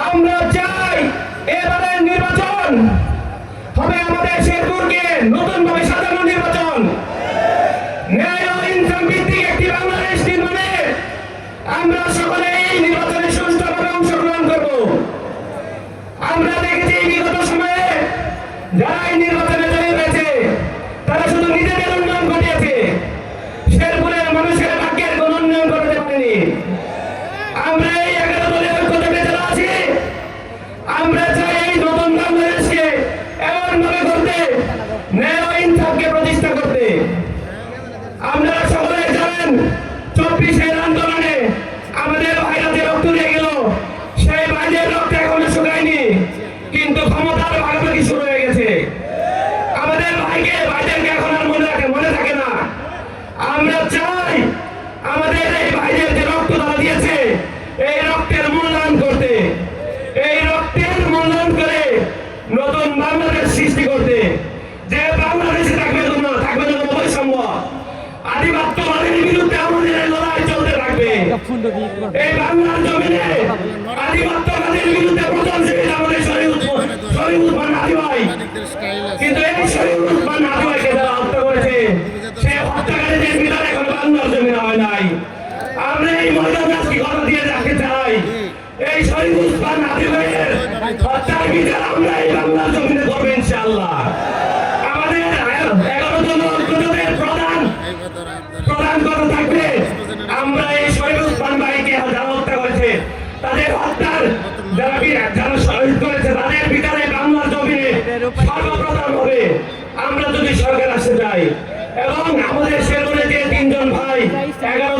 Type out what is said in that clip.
আমরা চাই এবারের নির্বাচন হবে আমাদের শেরপুরকে নতুন ভাবে সাজানো নির্বাচন, ন্যায় ও ইনসাফ ভিত্তিক একটি বাংলাদেশ নির্মাণে আমরা সকলে এই নির্বাচনে সুষ্ঠুভাবে অংশগ্রহণ করব। আমরা দেখেছি বিগত সময়ে যারা এই নির্বাচনে জয়ী হয়েছে তারা শুধু নিজেদের উন্নয়ন ঘটিয়েছে, শেরপুরের মানুষের ভাগ্যের কোন উন্নয়ন করতে পারেনি। আমরা এই 11 দলীয় ঐক্যতে বেঁচে আছি। আমরা চাই এই নতুন বাংলাদেশকে এমনভাবে করতে, ন্যায় ও ইনসাফকে প্রতিষ্ঠা করতে। আপনারা সকলে জানেন 24-এর আন্দোলনে আমাদের ভাইরা যে রক্ত দিয়ে গেল, সেই ভাইদের রক্ত এখনো শুকায়নি, কিন্তু ক্ষমতার ভাগাভাগি শুরু হয়ে গেছে। আমাদের ভাইদেরকে এখন আর মনে থাকে না। আমরা চাই আমাদের এই ভাইদের যে রক্ত তারা দিয়েছে, এই রক্তের মূল্যায়ন করতে, এই রক্তের মূল্যায়ন করে নতুন বাংলাদেশ সৃষ্টি করতে, যে বাংলাদেশে থাকবে না বৈষম্য, আধিপত্যবাদের বিরুদ্ধে আমাদের এই লড়াই চলতে থাকবে। এই বাংলার জমিনে আধিপত্যবাদের বিরুদ্ধে প্রথম শহীদ আমাদের শহীদ উসমান হাদি ভাই, কিন্তু এই শহীদ উসমান হাদি ভাইকে যারা হত্যা করেছে, সেই হত্যাকারীদের বিচার এখন বাংলার জমিনে হয় নাই। আমরা এই ময়দানে আজকে কথা দিয়ে রাখতে চাই, এই শহীদ উসমান হাদি ভাইয়ের হত্যার বিচার আমরা এই বাংলার জমিনে করবো ইনশাআল্লাহ। আমাদের 11 জন ঐক্যজোটের প্রধান কথা থাকবে, আমরা এই শহীদ উসমান ভাইকে যারা হত্যা করেছে, তাদের হত্যার যারা শহীদ করেছে তাদের বিচারে বাংলার জমিনে সর্বপ্রথম হবে। আমরা যদি সরকার আসতে চাই এবং আমাদের শেরপুরে যে 3 জন ভাই 11